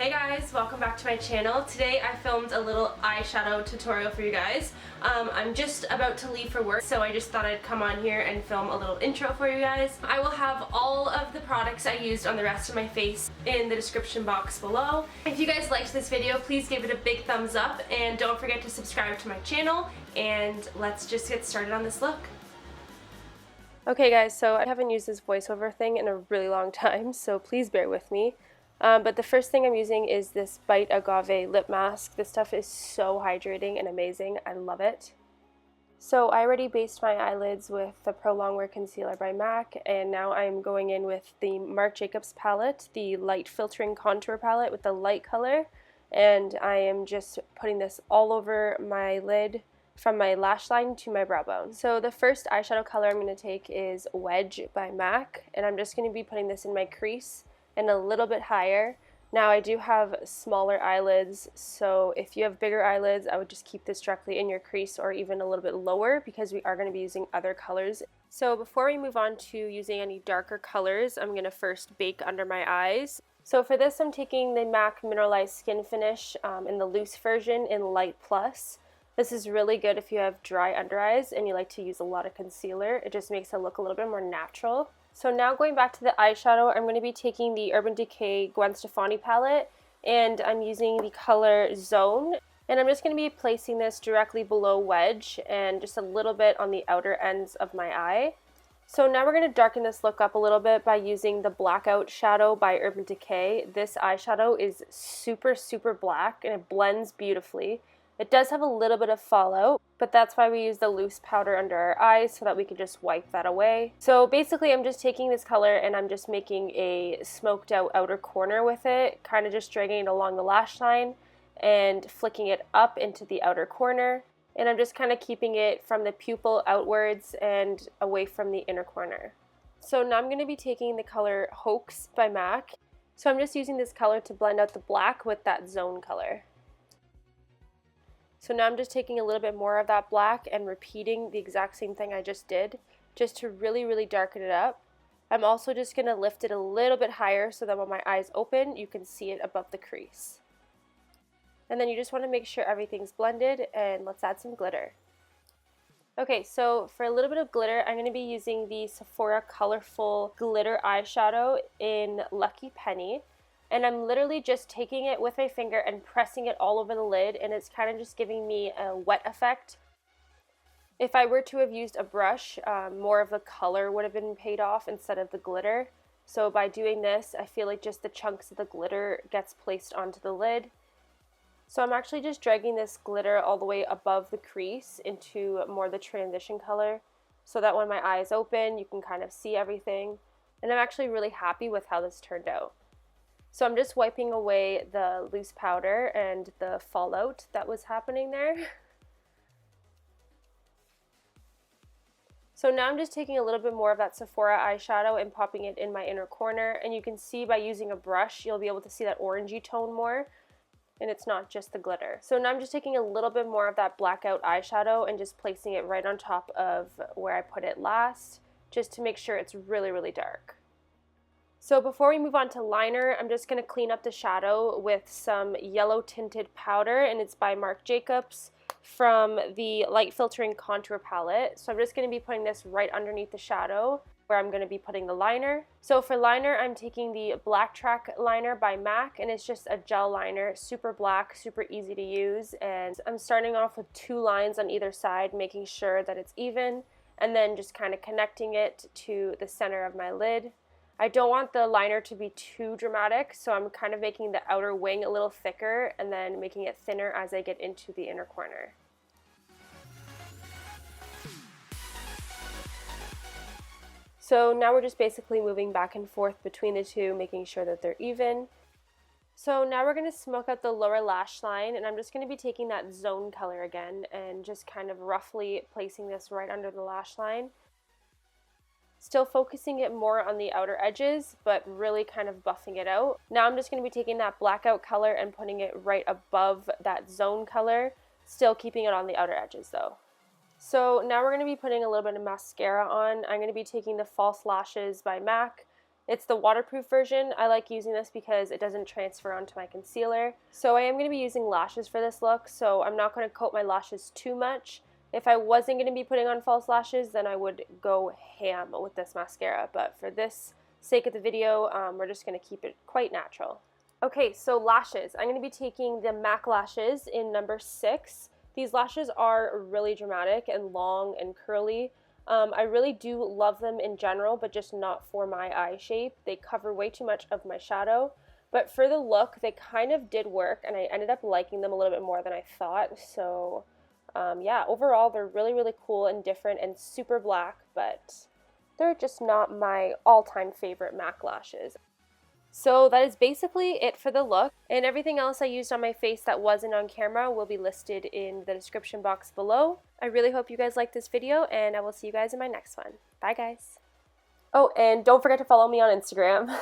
Hey guys, welcome back to my channel. Today I filmed a little eyeshadow tutorial for you guys. I'm just about to leave for work, so I just thought I'd come on here and film a little intro for you guys. I will have all of the products I used on the rest of my face in the description box below. If you guys liked this video, please give it a big thumbs up and don't forget to subscribe to my channel, and let's just get started on this look. Okay guys, so I haven't used this voiceover thing in a really long time, so please bear with me. But the first thing I'm using is this Bite Agave lip mask. This stuff is so hydrating and amazing. I love it. So I already based my eyelids with the Pro Longwear Concealer by MAC, and now I'm going in with the Marc Jacobs palette, the Light Filtering Contour palette with the light color, and I am just putting this all over my lid from my lash line to my brow bone. So the first eyeshadow color I'm going to take is Wedge by MAC, and I'm just going to be putting this in my crease and a little bit higher. Now I do have smaller eyelids, so if you have bigger eyelids, I would just keep this directly in your crease or even a little bit lower because we are going to be using other colors. So before we move on to using any darker colors, I'm going to first bake under my eyes. So for this I'm taking the MAC Mineralize Skin Finish in the loose version in Light Plus. This is really good if you have dry under eyes and you like to use a lot of concealer. It just makes it look a little bit more natural. So now going back to the eyeshadow, I'm going to be taking the Urban Decay Gwen Stafani palette, and I'm using the color Zone, and I'm just going to be placing this directly below Wedge and just a little bit on the outer ends of my eye. So now we're going to darken this look up a little bit by using the Blackout Shadow by Urban Decay. This eyeshadow is super black and it blends beautifully. It does have a little bit of fallout, but that's why we use the loose powder under our eyes so that we can just wipe that away. So basically I'm just taking this color and I'm just making a smoked out outer corner with it, kind of just dragging it along the lash line and flicking it up into the outer corner. And I'm just kind of keeping it from the pupil outwards and away from the inner corner. So now I'm going to be taking the color Haux by MAC. So I'm just using this color to blend out the black with that Zone color. So now I'm just taking a little bit more of that black and repeating the exact same thing I just did, just to really darken it up. I'm also just going to lift it a little bit higher so that when my eyes open, you can see it above the crease. And then you just want to make sure everything's blended, and let's add some glitter. Okay, so for a little bit of glitter, I'm going to be using the Sephora Colourful Glitter Eyeshadow in Lucky Penny. And I'm literally just taking it with my finger and pressing it all over the lid, and it's kind of just giving me a wet effect. If I were to have used a brush, more of the color would have been paid off instead of the glitter. So by doing this, I feel like just the chunks of the glitter gets placed onto the lid. So I'm actually just dragging this glitter all the way above the crease into more of the transition color, so that when my eyes open, you can kind of see everything. And I'm actually really happy with how this turned out. So I'm just wiping away the loose powder and the fallout that was happening there. So now I'm just taking a little bit more of that Sephora eyeshadow and popping it in my inner corner, and you can see by using a brush you'll be able to see that orangey tone more, and it's not just the glitter. So now I'm just taking a little bit more of that Blackout eyeshadow and just placing it right on top of where I put it last, just to make sure it's really dark. So before we move on to liner, I'm just going to clean up the shadow with some yellow tinted powder, and it's by Marc Jacobs from the Light Filtering Contour palette. So I'm just going to be putting this right underneath the shadow where I'm going to be putting the liner. So for liner, I'm taking the BlackTrack liner by MAC, and it's just a gel liner, super black, super easy to use, and I'm starting off with 2 lines on either side, making sure that it's even, and then just kind of connecting it to the center of my lid. I don't want the liner to be too dramatic, so I'm kind of making the outer wing a little thicker and then making it thinner as I get into the inner corner. So now we're just basically moving back and forth between the two, making sure that they're even. So now we're going to smoke out the lower lash line, and I'm just going to be taking that Zone color again and just kind of roughly placing this right under the lash line. Still focusing it more on the outer edges, but really kind of buffing it out. Now I'm just going to be taking that Blackout color and putting it right above that Zone color, still keeping it on the outer edges though. So now we're going to be putting a little bit of mascara on. I'm going to be taking the False Lashes by MAC, It's the waterproof version. I like using this because it doesn't transfer onto my concealer. So I am going to be using lashes for this look, so I'm not going to coat my lashes too much. If I wasn't going to be putting on false lashes, then I would go ham with this mascara. But for this sake of the video, we're just going to keep it quite natural. Okay, so lashes. I'm going to be taking the MAC lashes in number 6. These lashes are really dramatic and long and curly. I really do love them in general, but just not for my eye shape. They cover way too much of my shadow. But for the look, they kind of did work, and I ended up liking them a little bit more than I thought. So yeah, overall they're really, really cool and different and super black, but they're just not my all-time favorite MAC lashes. So that is basically it for the look, and everything else I used on my face that wasn't on camera will be listed in the description box below. I really hope you guys liked this video, and I will see you guys in my next one. Bye guys! Oh, and don't forget to follow me on Instagram.